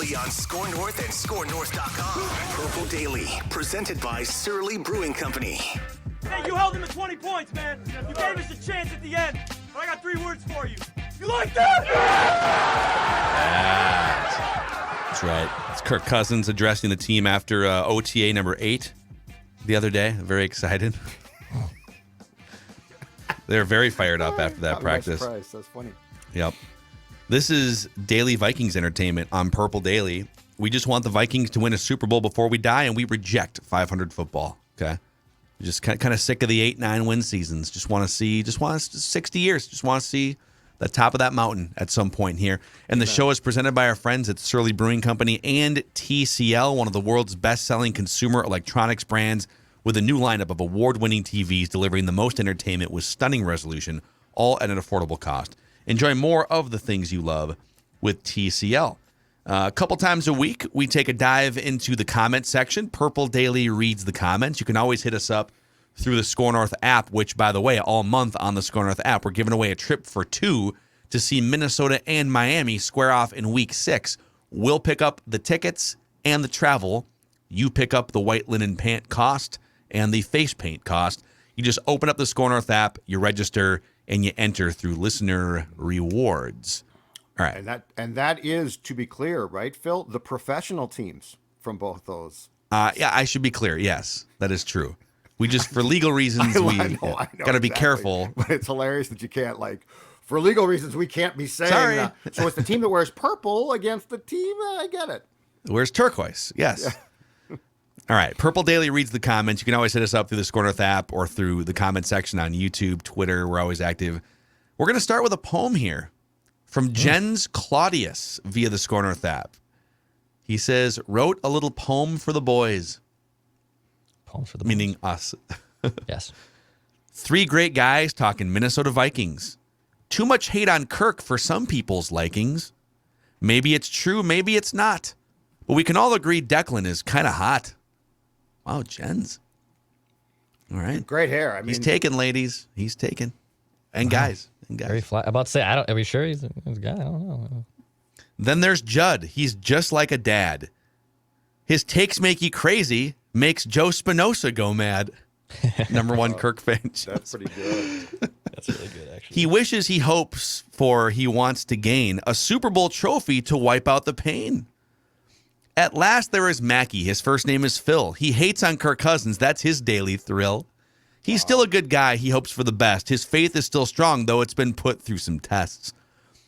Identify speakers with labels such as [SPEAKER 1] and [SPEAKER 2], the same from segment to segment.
[SPEAKER 1] Daily on Score North and ScoreNorth.com. Purple Daily, presented by Surly Brewing Company.
[SPEAKER 2] Hey, you held him to 20 points, man. You gave us a chance at the end. But I got 3 words for you. You like that?
[SPEAKER 3] That's right. It's Kirk Cousins addressing the team after OTA number 8 the other day. Very excited. They're very fired up after that practice.
[SPEAKER 4] That's funny.
[SPEAKER 3] Yep. This is Daily Vikings entertainment on Purple Daily. We just want the Vikings to win a Super Bowl before we die, and we reject 500 football. Okay. We're just kind of sick of the 8-9 win seasons. Just want to see 60 years. Just want to see the top of that mountain at some point here. And the show is presented by our friends at Surly Brewing Company and TCL, one of the world's best-selling consumer electronics brands, with a new lineup of award-winning TVs delivering the most entertainment with stunning resolution, all at an affordable cost. Enjoy more of the things you love with TCL. A couple times a week, we take a dive into the comment section. Purple Daily reads the comments. You can always hit us up through the Score North app, which, by the way, all month on the Score North app, we're giving away a trip for 2 to see Minnesota and Miami square off in Week 6. We'll pick up the tickets and the travel. You pick up the white linen pant cost and the face paint cost. You just open up the Score North app, you register, and you enter through listener rewards. All right.
[SPEAKER 4] And that is, to be clear, right, Phil? The professional teams from both those.
[SPEAKER 3] Yeah, I should be clear. Yes, that is true. We just, for legal reasons, we got to be careful.
[SPEAKER 4] But it's hilarious that you can't, for legal reasons, we can't be saying
[SPEAKER 3] Sorry.
[SPEAKER 4] So it's the team that wears purple against the team. I get it.
[SPEAKER 3] Where's turquoise? Yes. Yeah. All right. Purple Daily reads the comments. You can always hit us up through the Score North app or through the comment section on YouTube, Twitter. We're always active. We're going to start with a poem here from Jens Claudius via the Score North app. He says, wrote a little poem for the boys.
[SPEAKER 5] Poem for the
[SPEAKER 3] meaning
[SPEAKER 5] boys.
[SPEAKER 3] Us.
[SPEAKER 5] Yes.
[SPEAKER 3] 3 great guys talking Minnesota Vikings. Too much hate on Kirk for some people's likings. Maybe it's true, maybe it's not. But we can all agree Declan is kind of hot. Wow, Jens. All right.
[SPEAKER 4] Great hair.
[SPEAKER 3] He's taken, ladies. He's taken. And guys.
[SPEAKER 5] Very flat. I'm about to say, are we sure he's a guy? I don't know.
[SPEAKER 3] Then there's Judd. He's just like a dad. His takes make you crazy, makes Joe Spinoza go mad. Number 1 Kirk fan.
[SPEAKER 4] That's pretty good.
[SPEAKER 5] That's really good, actually.
[SPEAKER 3] He wishes, he hopes for, he wants to gain a Super Bowl trophy to wipe out the pain. At last, there is Mackie. His first name is Phil. He hates on Kirk Cousins. That's his daily thrill. He's still a good guy. He hopes for the best. His faith is still strong, though it's been put through some tests.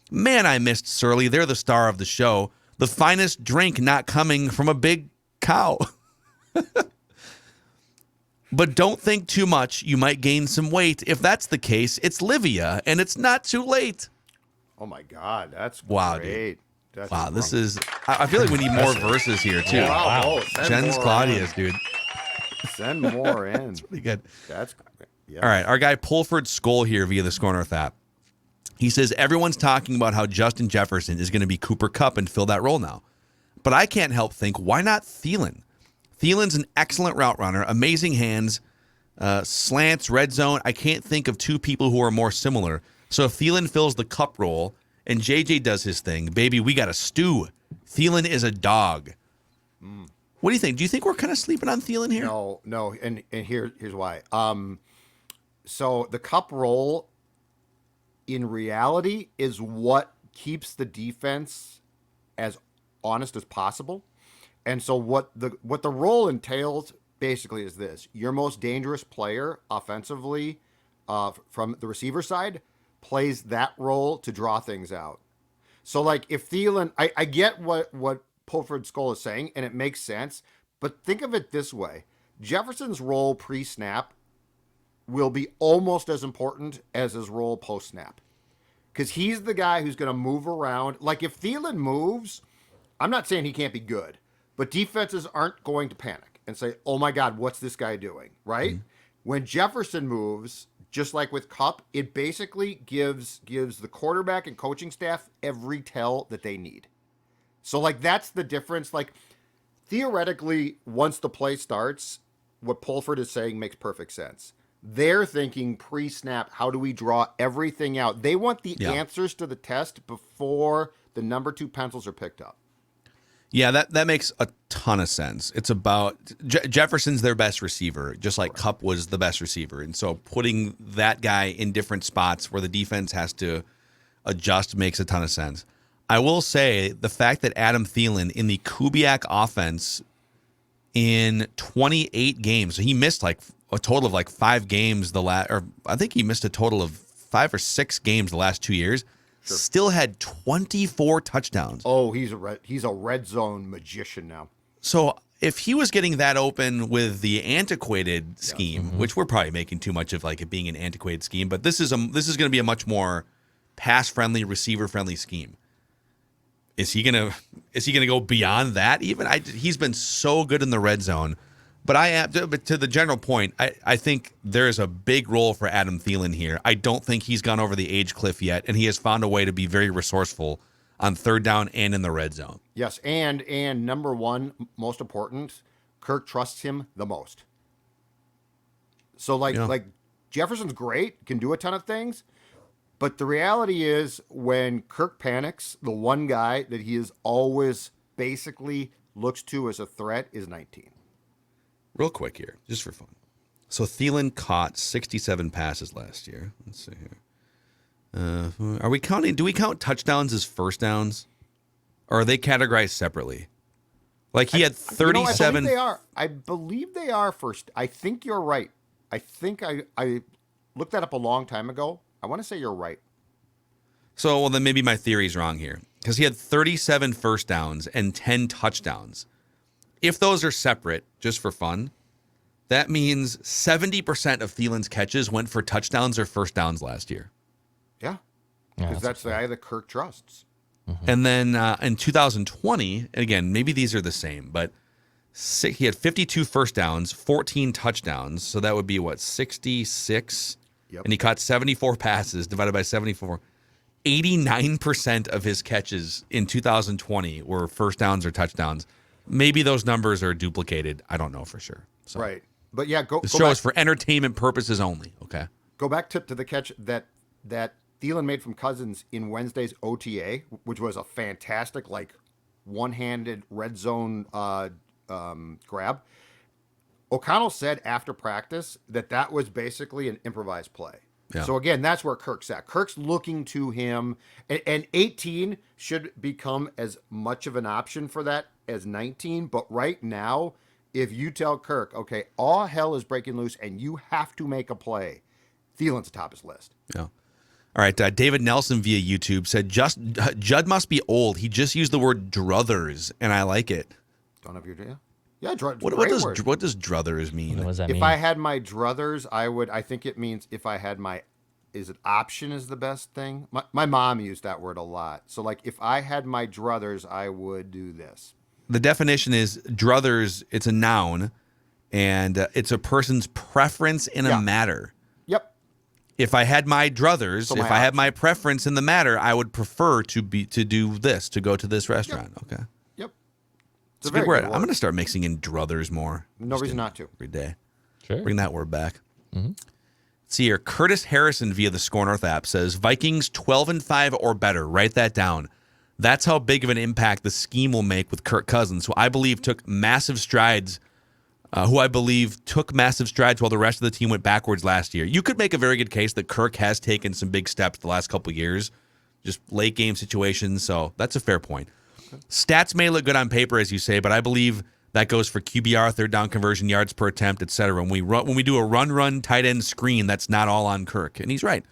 [SPEAKER 3] Man, I missed Surly. They're the star of the show. The finest drink not coming from a big cow. But don't think too much. You might gain some weight. If that's the case, it's Livia, and it's not too late.
[SPEAKER 4] Oh, my God. That's
[SPEAKER 3] wow,
[SPEAKER 4] great.
[SPEAKER 3] Dude.
[SPEAKER 4] That's
[SPEAKER 3] wow, this is... I feel like we need more verses here, too.
[SPEAKER 4] Wow.
[SPEAKER 3] Jens Claudius, dude.
[SPEAKER 4] Send more in.
[SPEAKER 3] That's pretty good.
[SPEAKER 4] That's yeah.
[SPEAKER 3] All right, our guy Pulford Skoll here via the Score North app. He says, everyone's talking about how Justin Jefferson is going to be Cooper Kupp and fill that role now. But I can't help think, why not Thielen? Thielen's an excellent route runner, amazing hands, slants, red zone. I can't think of 2 people who are more similar. So if Thielen fills the Kupp role and JJ does his thing, baby, we got a stew. Thielen is a dog. What do you think? Do you think we're kind of sleeping on Thielen here?
[SPEAKER 4] No, and here's why. So the Kupp role, in reality, is what keeps the defense as honest as possible. And so what the role entails basically is this: your most dangerous player offensively, from the receiver side, plays that role to draw things out. So if Thielen, I get what Pulford Skoll is saying, and it makes sense, but think of it this way: Jefferson's role pre-snap will be almost as important as his role post-snap, because he's the guy who's going to move around. If Thielen moves, I'm not saying he can't be good, but defenses aren't going to panic and say, oh my God, what's this guy doing, right? Mm-hmm. When Jefferson moves, just like with Kupp, it basically gives the quarterback and coaching staff every tell that they need. So that's the difference. Theoretically, once the play starts, what Pulford is saying makes perfect sense. They're thinking pre-snap, how do we draw everything out? They want the answers to the test before the number 2 pencils are picked up.
[SPEAKER 3] Yeah, that makes a ton of sense. It's about Jefferson's their best receiver, just like Kupp was the best receiver. And so putting that guy in different spots where the defense has to adjust makes a ton of sense. I will say the fact that Adam Thielen in the Kubiak offense in 28 games, so he missed like a total of like 5 games or I think he missed a total of 5 or 6 games the last 2 years. Sure. Still had 24 touchdowns.
[SPEAKER 4] Oh, he's a red zone magician now.
[SPEAKER 3] So if he was getting that open with the antiquated scheme, which we're probably making too much of like it being an antiquated scheme, but this is going to be a much more pass friendly, receiver friendly scheme. Is he gonna go beyond that? Even he's been so good in the red zone. But to the general point, I think there is a big role for Adam Thielen here. I don't think he's gone over the age cliff yet, and he has found a way to be very resourceful on third down and in the red zone.
[SPEAKER 4] Yes, and number one, most important, Kirk trusts him the most. So like Jefferson's great, can do a ton of things, but the reality is when Kirk panics, the one guy that he is always basically looks to as a threat is 19.
[SPEAKER 3] Real quick here, just for fun. So Thielen caught 67 passes last year. Let's see here. Are we counting? Do we count touchdowns as first downs, or are they categorized separately? Like he had 37.
[SPEAKER 4] I believe they are first. I think you're right. I think I looked that up a long time ago. I want to say you're right.
[SPEAKER 3] So well, then maybe my theory's wrong here because he had 37 first downs and 10 touchdowns. If those are separate, just for fun, that means 70% of Thielen's catches went for touchdowns or first downs last year.
[SPEAKER 4] Yeah, because that's the guy that Kirk trusts.
[SPEAKER 3] Mm-hmm. And then in 2020, and again, maybe these are the same, but he had 52 first downs, 14 touchdowns. So that would be, 66?
[SPEAKER 4] Yep.
[SPEAKER 3] And he caught 74 passes divided by 74. 89% of his catches in 2020 were first downs or touchdowns. Maybe those numbers are duplicated. I don't know for sure. So,
[SPEAKER 4] right. But yeah,
[SPEAKER 3] the show is for entertainment purposes only. Okay.
[SPEAKER 4] Go back to the catch that Thielen made from Cousins in Wednesday's OTA, which was a fantastic, like, one-handed red zone grab. O'Connell said after practice that was basically an improvised play. Yeah. So, again, that's where Kirk's at. Kirk's looking to him, and 18 should become as much of an option for that as 19. But right now, if you tell Kirk, okay, all hell is breaking loose and you have to make a play, Thielen's atop his list.
[SPEAKER 3] Yeah. All right. David Nelson via YouTube said, Judd must be old. He just used the word druthers, and I like it.
[SPEAKER 4] Don't have your idea? Yeah,
[SPEAKER 3] what does druthers mean?
[SPEAKER 5] What does that mean?
[SPEAKER 4] If I had my druthers, I think it means if I had my, is it option is the best thing? My mom used that word a lot. So like if I had my druthers, I would do this.
[SPEAKER 3] The definition is druthers, it's a noun, and it's a person's preference in a matter.
[SPEAKER 4] Yep.
[SPEAKER 3] If I had my druthers, if I had my preference in the matter, I would prefer to do this, to go to this restaurant.
[SPEAKER 4] Yep.
[SPEAKER 3] Okay.
[SPEAKER 4] It's
[SPEAKER 3] a good word. I'm going to start mixing in druthers more.
[SPEAKER 4] No reason not to.
[SPEAKER 3] Every day.
[SPEAKER 5] Sure.
[SPEAKER 3] Bring that word back.
[SPEAKER 5] Mm-hmm.
[SPEAKER 3] Let's see here. Curtis Harrison via the Score North app says, Vikings 12-5 or better. Write that down. That's how big of an impact the scheme will make with Kirk Cousins, who I believe took massive strides while the rest of the team went backwards last year. You could make a very good case that Kirk has taken some big steps the last couple of years, just late game situations. So that's a fair point. Stats may look good on paper, as you say, but I believe that goes for QBR, third down conversion, yards per attempt, etc. When we do a run tight end screen, that's not all on Kirk, and he's right.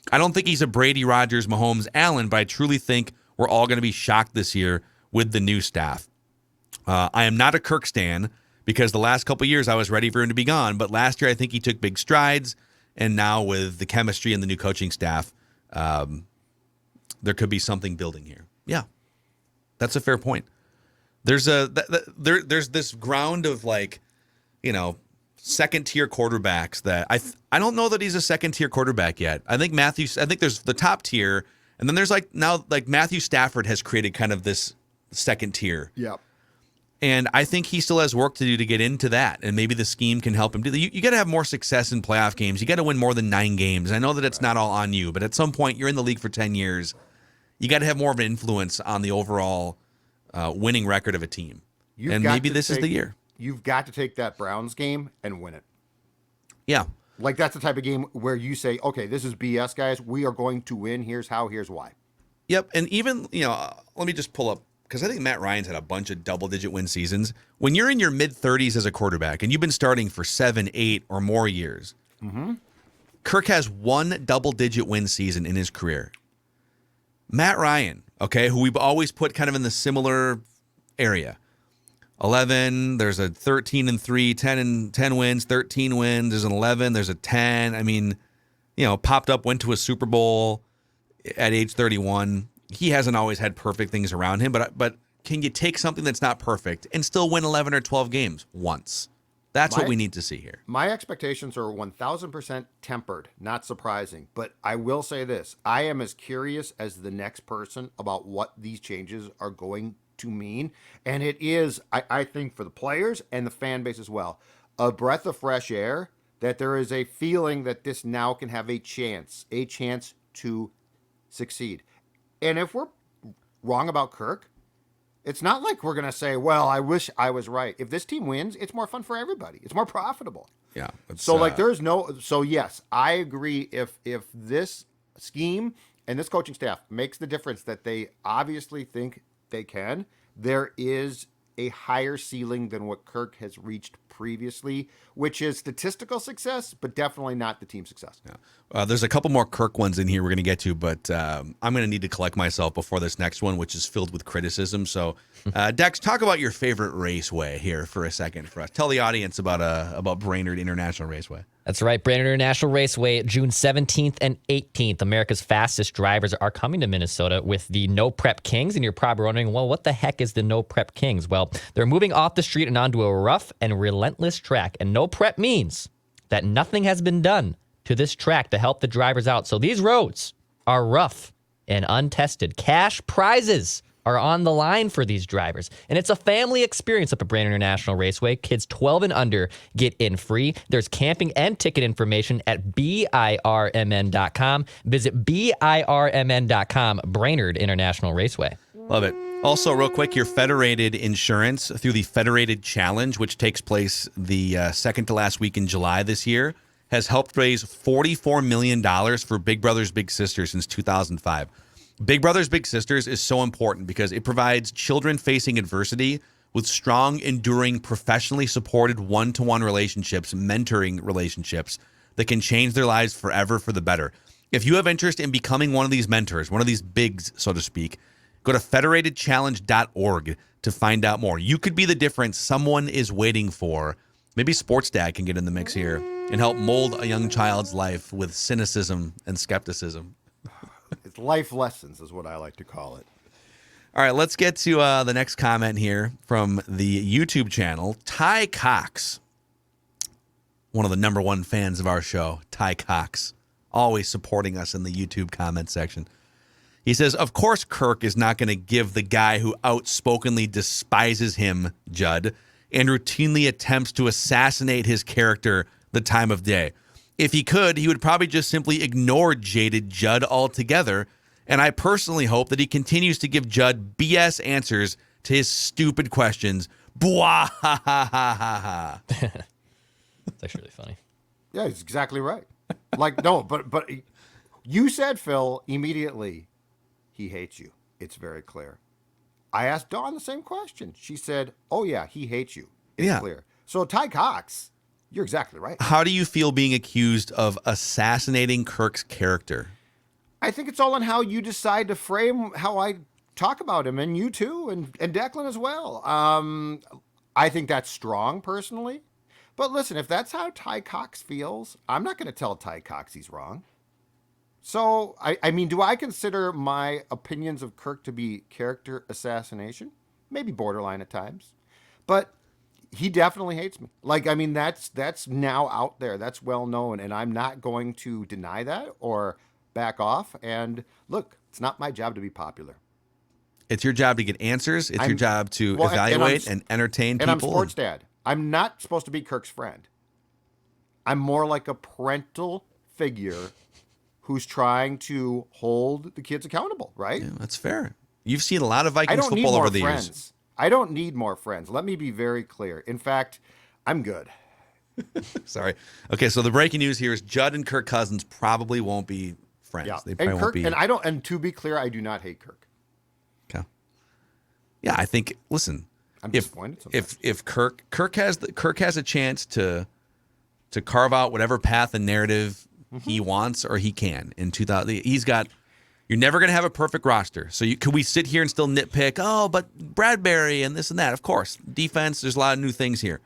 [SPEAKER 3] I don't think he's a Brady, Rodgers, Mahomes, Allen, but I truly think we're all going to be shocked this year with the new staff. I am not a Kirk stan because the last couple of years I was ready for him to be gone, but last year I think he took big strides, and now with the chemistry and the new coaching staff, there could be something building here. Yeah. That's a fair point. There's this ground of second tier quarterbacks that I don't know that he's a second tier quarterback yet. I think there's the top tier, and then there's Matthew Stafford has created kind of this second tier.
[SPEAKER 4] Yeah.
[SPEAKER 3] And I think he still has work to do to get into that, and maybe the scheme can help him do that. You got to have more success in playoff games. You got to win more than 9 games. I know that it's not all on you, but at some point you're in the league for 10 years. You got to have more of an influence on the overall winning record of a team.
[SPEAKER 4] You've
[SPEAKER 3] And
[SPEAKER 4] got
[SPEAKER 3] maybe
[SPEAKER 4] to
[SPEAKER 3] this is the year.
[SPEAKER 4] You've got to take that Browns game and win it.
[SPEAKER 3] Yeah.
[SPEAKER 4] Like, that's the type of game where you say, okay, this is BS, guys. We are going to win. Here's how, here's why.
[SPEAKER 3] Yep. And even, let me just pull up, because I think Matt Ryan's had a bunch of double-digit win seasons. When you're in your mid-30s as a quarterback and you've been starting for 7, 8, or more years, Kirk has one double-digit win season in his career. Matt Ryan, okay, who we've always put kind of in the similar area. 11, there's a 13-3, 10 wins, 13 wins, there's an 11, there's a 10. I mean, popped up, went to a Super Bowl at age 31. He hasn't always had perfect things around him, but can you take something that's not perfect and still win 11 or 12 games once? That's what we need to see here.
[SPEAKER 4] My expectations are 1,000% tempered, not surprising. But I will say this. I am as curious as the next person about what these changes are going to mean. And it is, I think, for the players and the fan base as well, a breath of fresh air that there is a feeling that this now can have a chance to succeed. And if we're wrong about Kirk, it's not like we're going to say, well, I wish I was right. If this team wins, it's more fun for everybody. It's more profitable.
[SPEAKER 3] Yeah.
[SPEAKER 4] So yes, I agree. If this scheme and this coaching staff makes the difference that they obviously think they can, there is a higher ceiling than what Kirk has reached previously, which is statistical success, but definitely not the team success.
[SPEAKER 3] Yeah. There's a couple more Kirk ones in here we're going to get to, but I'm going to need to collect myself before this next one, which is filled with criticism. So, Dex, talk about your favorite raceway here for a second for us. Tell the audience about Brainerd International Raceway.
[SPEAKER 5] That's right. Brainerd International Raceway, June 17th and 18th. America's fastest drivers are coming to Minnesota with the No Prep Kings. And you're probably wondering, well, what the heck is the No Prep Kings? Well, they're moving off the street and onto a rough and relentless track. And no prep means that nothing has been done to this track to help the drivers out. So these roads are rough and untested. Cash prizes are on the line for these drivers. And it's a family experience up at Brainerd International Raceway. Kids 12 and under get in free. There's camping and ticket information at BIRMN.com. Visit BIRMN.com, Brainerd International Raceway.
[SPEAKER 3] Love it. Also, real quick, your federated insurance through the Federated Challenge, which takes place the second to last week in July this year, has helped raise $44 million for Big Brothers Big Sisters since 2005. Big Brothers Big Sisters is so important because it provides children facing adversity with strong, enduring, professionally supported one-to-one relationships, mentoring relationships that can change their lives forever for the better. If you have interest in becoming one of these mentors, one of these bigs, so to speak, go to federatedchallenge.org to find out more. You could be the difference someone is waiting for. Maybe Sports Dad can get in the mix here and help mold a young child's life with cynicism and skepticism.
[SPEAKER 4] It's life lessons is what I like to call it.
[SPEAKER 3] All right, let's get to the next comment here from the YouTube channel. Ty Cox, one of the number one fans of our show, Ty Cox, always supporting us in the YouTube comment section. He says, of course Kirk is not going to give the guy who outspokenly despises him, Judd, and routinely attempts to assassinate his character the time of day. If he could, he would probably just simply ignore jaded Judd altogether, and I personally hope that he continues to give Judd BS answers to his stupid questions. Bwah, ha, ha, ha, ha.
[SPEAKER 5] It's actually really funny.
[SPEAKER 4] Yeah, he's exactly right. Like, no, but you said, Phil, immediately, he hates you. It's very clear. I asked Dawn the same question. She said, oh, yeah, he hates you. It's clear. So Ty Cox, you're exactly right.
[SPEAKER 3] How do you feel being accused of assassinating Kirk's character?
[SPEAKER 4] I think it's all in how you decide to frame how I talk about him, and you too, and Declan as well. I think that's strong, personally. But listen, if that's how Ty Cox feels, I'm not going to tell Ty Cox he's wrong. So, I mean, do I consider my opinions of Kirk to be character assassination? Maybe borderline at times. But he definitely hates me. Like, I mean, that's now out there. That's well known. And I'm not going to deny that or back off. And look, it's not my job to be popular.
[SPEAKER 3] It's your job to get answers. It's your job to evaluate and entertain people.
[SPEAKER 4] And I'm Sports Dad. I'm not supposed to be Kirk's friend. I'm more like a parental figure who's trying to hold the kids accountable, right?
[SPEAKER 3] Yeah, that's fair. You've seen a lot of
[SPEAKER 4] I
[SPEAKER 3] Vikings
[SPEAKER 4] don't need
[SPEAKER 3] football
[SPEAKER 4] more
[SPEAKER 3] over the
[SPEAKER 4] friends.
[SPEAKER 3] years.
[SPEAKER 4] I don't need more friends. Let me be very clear. In fact, I'm good.
[SPEAKER 3] Sorry. Okay, so the breaking news here is Judd and Kirk Cousins probably won't be friends.
[SPEAKER 4] Yeah.
[SPEAKER 3] They probably
[SPEAKER 4] And
[SPEAKER 3] won't
[SPEAKER 4] Kirk,
[SPEAKER 3] be.
[SPEAKER 4] and to be clear, I do not hate Kirk.
[SPEAKER 3] Okay. Yeah, I think. Listen,
[SPEAKER 4] I'm
[SPEAKER 3] if
[SPEAKER 4] disappointed sometimes.
[SPEAKER 3] if Kirk has a chance to carve out whatever path and narrative he wants or he can in 2000, he's got. You're never going to have a perfect roster. So could we sit here and still nitpick? Oh, but Bradbury and this and that. Of course, defense. There's a lot of new things here,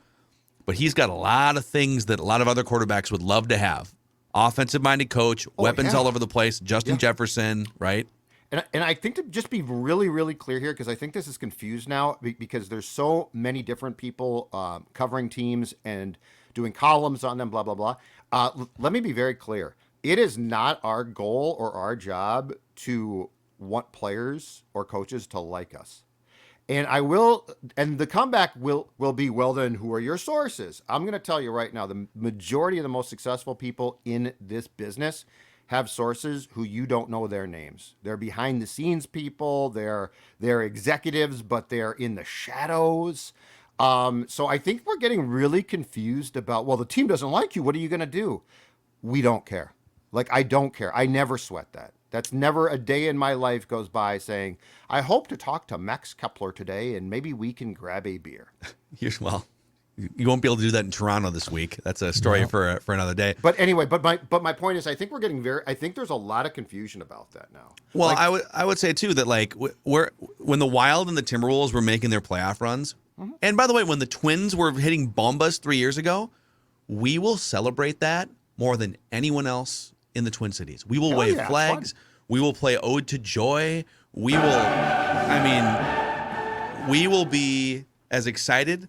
[SPEAKER 3] but he's got a lot of things that a lot of other quarterbacks would love to have. Offensive-minded coach, weapons
[SPEAKER 4] yeah.
[SPEAKER 3] all over the place. Justin Jefferson, right?
[SPEAKER 4] And I think to just be really, really clear here, because I think this is confused now because there's so many different people covering teams and doing columns on them, blah, blah, blah. Let me be very clear. It is not our goal or our job to want players or coaches to like us. And the comeback will be, well, then who are your sources? I'm going to tell you right now, the majority of the most successful people in this business have sources who you don't know their names. They're behind the scenes people. They're executives, but they're in the shadows. So I think we're getting really confused about, well, the team doesn't like you. What are you going to do? We don't care. Like, I don't care. I never sweat that. That's never a day in my life goes by saying, I hope to talk to Max Kepler today and maybe we can grab a beer.
[SPEAKER 3] Well, you won't be able to do that in Toronto this week. That's a story for another day.
[SPEAKER 4] But anyway, but my point is, I think we're getting I think there's a lot of confusion about that now.
[SPEAKER 3] Well,
[SPEAKER 4] Like,
[SPEAKER 3] I would say too that like when the Wild and the Timberwolves were making their playoff runs, and by the way, when the Twins were hitting bombas 3 years ago, we will celebrate that more than anyone else in the Twin Cities. We will
[SPEAKER 4] Hell
[SPEAKER 3] wave
[SPEAKER 4] yeah,
[SPEAKER 3] flags.
[SPEAKER 4] fun.
[SPEAKER 3] We will play Ode to Joy. We will be as excited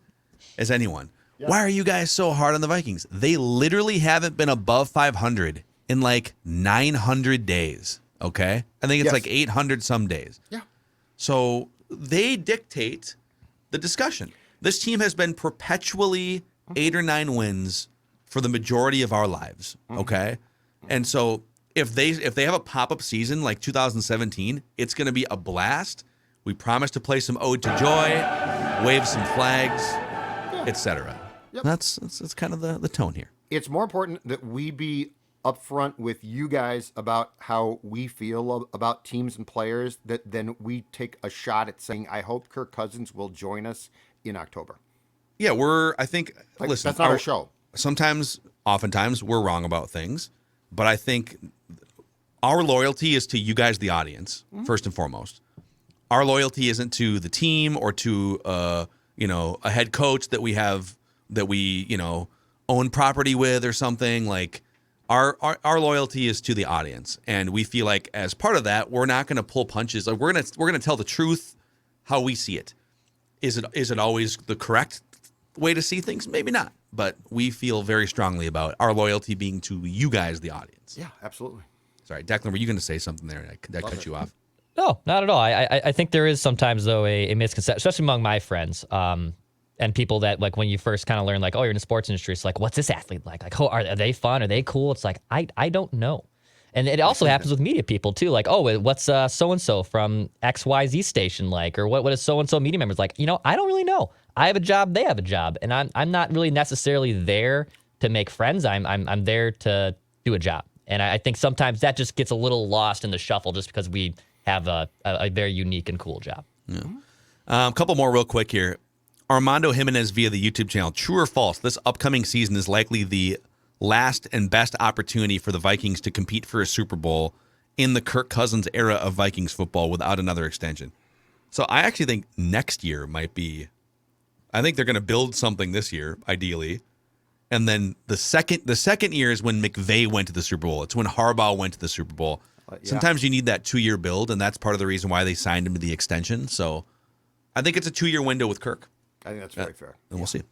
[SPEAKER 3] as anyone. Yeah. Why are you guys so hard on the Vikings? They literally haven't been above 500 in like 900 days, okay? I think it's like 800 some days.
[SPEAKER 4] Yeah.
[SPEAKER 3] So they dictate the discussion. This team has been perpetually 8 or 9 wins for the majority of our lives, okay? And so if they have a pop-up season like 2017, it's going to be a blast. We promise to play some Ode to Joy, wave some flags, etc.
[SPEAKER 4] Yep.
[SPEAKER 3] That's kind of the tone here.
[SPEAKER 4] It's more important that we be upfront with you guys about how we feel about teams and players that then we take a shot at saying, I hope Kirk Cousins will join us in October.
[SPEAKER 3] Yeah, I think, listen.
[SPEAKER 4] That's not our show.
[SPEAKER 3] Oftentimes, we're wrong about things, but I think our loyalty is to you guys, the audience, first and foremost. Our loyalty isn't to the team or to a head coach that we own property with or something. Like our loyalty is to the audience, and we feel like as part of that, we're not going to pull punches. Like we're gonna tell the truth how we see it. Is it always the correct way to see things? Maybe not, but we feel very strongly about our loyalty being to you guys, the audience.
[SPEAKER 4] Yeah, absolutely.
[SPEAKER 3] Sorry, Declan, were you going to say something there? That cut you off.
[SPEAKER 5] No, not at all. I think there is sometimes, though, a misconception, especially among my friends and people that, like, when you first kind of learn, like, oh, you're in the sports industry, it's like, what's this athlete like? Like, oh, are they fun? Are they cool? It's like, I don't know. And it also happens with media people, too. Like, oh, what's so-and-so from XYZ station like? Or what is so-and-so media members like? I don't really know. I have a job, they have a job. And I'm not really necessarily there to make friends. I'm there to do a job. And I think sometimes that just gets a little lost in the shuffle just because we have a very unique and cool job.
[SPEAKER 3] Yeah. A couple more real quick here. Armando Jimenez via the YouTube channel. True or false, this upcoming season is likely the last and best opportunity for the Vikings to compete for a Super Bowl in the Kirk Cousins era of Vikings football without another extension. So I actually think next year might be, I think they're going to build something this year, ideally. And then the second year is when McVay went to the Super Bowl. It's when Harbaugh went to the Super Bowl. Sometimes you need that 2-year build, and that's part of the reason why they signed him to the extension. So I think it's a 2-year window with Kirk.
[SPEAKER 4] I think that's very fair.
[SPEAKER 3] And we'll see.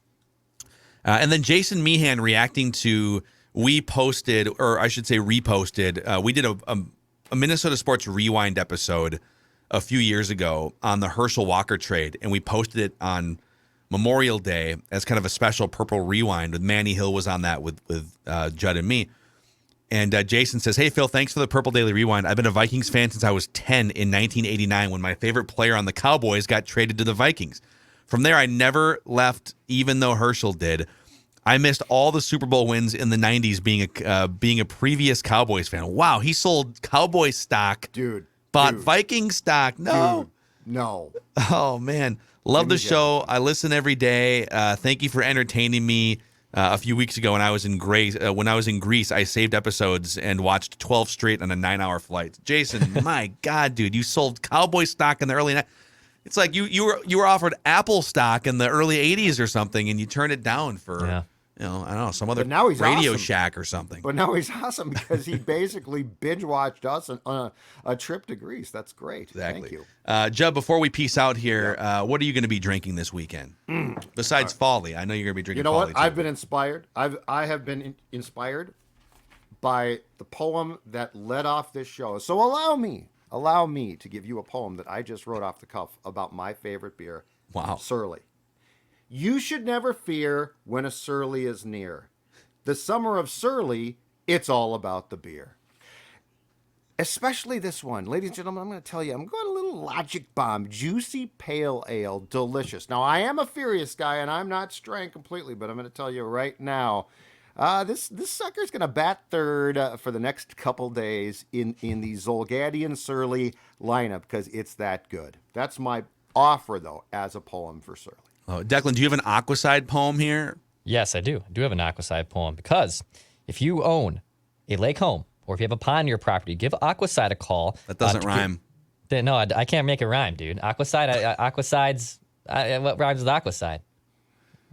[SPEAKER 3] And then Jason Meehan reacting to, we posted, or I should say reposted, we did a Minnesota Sports Rewind episode a few years ago on the Herschel Walker trade, and we posted it on Memorial Day as kind of a special Purple Rewind with Manny Hill was on that with Judd and me. And Jason says, hey, Phil, thanks for the Purple Daily Rewind. I've been a Vikings fan since I was 10 in 1989 when my favorite player on the Cowboys got traded to the Vikings. From there, I never left, even though Herschel did. I missed all the Super Bowl wins in the 90s being a previous Cowboys fan. Wow, he sold Cowboy stock. Bought Viking stock. No.
[SPEAKER 4] No.
[SPEAKER 3] Oh, man. Love the show. I listen every day. Thank you for entertaining me. A few weeks ago when I was in Greece, I saved episodes and watched 12 straight on a 9-hour flight. Jason, my God, dude, you sold Cowboy stock in the early It's like you were offered Apple stock in the early 80s or something, and you turned it down for I don't know, some other Radio Shack or something.
[SPEAKER 4] But now he's awesome because he basically binge watched us on a trip to Greece. That's great.
[SPEAKER 3] Exactly.
[SPEAKER 4] Thank you.
[SPEAKER 3] Judd, before we peace out here, what are you going to be drinking this weekend? Besides Folly. I know you're going to be drinking
[SPEAKER 4] You know
[SPEAKER 3] Folly
[SPEAKER 4] what? I've been inspired. I have been inspired by the poem that led off this show. So allow me to give you a poem that I just wrote off the cuff about my favorite beer.
[SPEAKER 3] Wow.
[SPEAKER 4] Surly. You should never fear when a Surly is near. The summer of Surly, it's all about the beer. Especially this one. Ladies and gentlemen, I'm going to tell you, I'm going a little Logic Bomb. Juicy Pale Ale. Delicious. Now, I am a Furious guy, and I'm not straying completely, but I'm going to tell you right now, this sucker's going to bat third for the next couple days in the Zulgadian Surly lineup because it's that good. That's my offer, though, as a poem for Surly.
[SPEAKER 3] Oh, Declan, do you have an Aquaside poem here?
[SPEAKER 5] Yes, I do. I do have an Aquaside poem because if you own a lake home or if you have a pond in your property, give Aquaside a call.
[SPEAKER 3] That doesn't rhyme.
[SPEAKER 5] No, I can't make it rhyme, dude. Aquaside's what rhymes with Aquaside?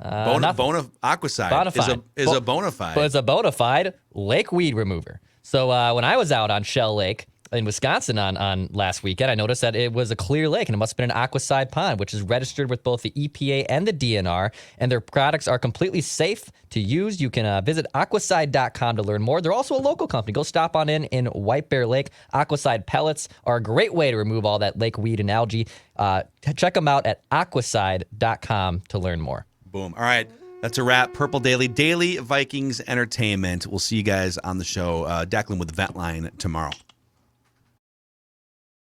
[SPEAKER 3] Aquaside is a bona fide.
[SPEAKER 5] But it's a bona fide lake weed remover. So when I was out on Shell Lake in Wisconsin on last weekend, I noticed that it was a clear lake and it must have been an Aquaside pond, which is registered with both the EPA and the DNR, and their products are completely safe to use. You can visit aquaside.com to learn more. They're also a local company. Go stop on in White Bear Lake. Aquaside pellets are a great way to remove all that lake weed and algae. Check them out at aquaside.com to learn more.
[SPEAKER 3] Boom. All right. That's a wrap. Purple Daily Vikings Entertainment. We'll see you guys on the show. Declan with Ventline tomorrow.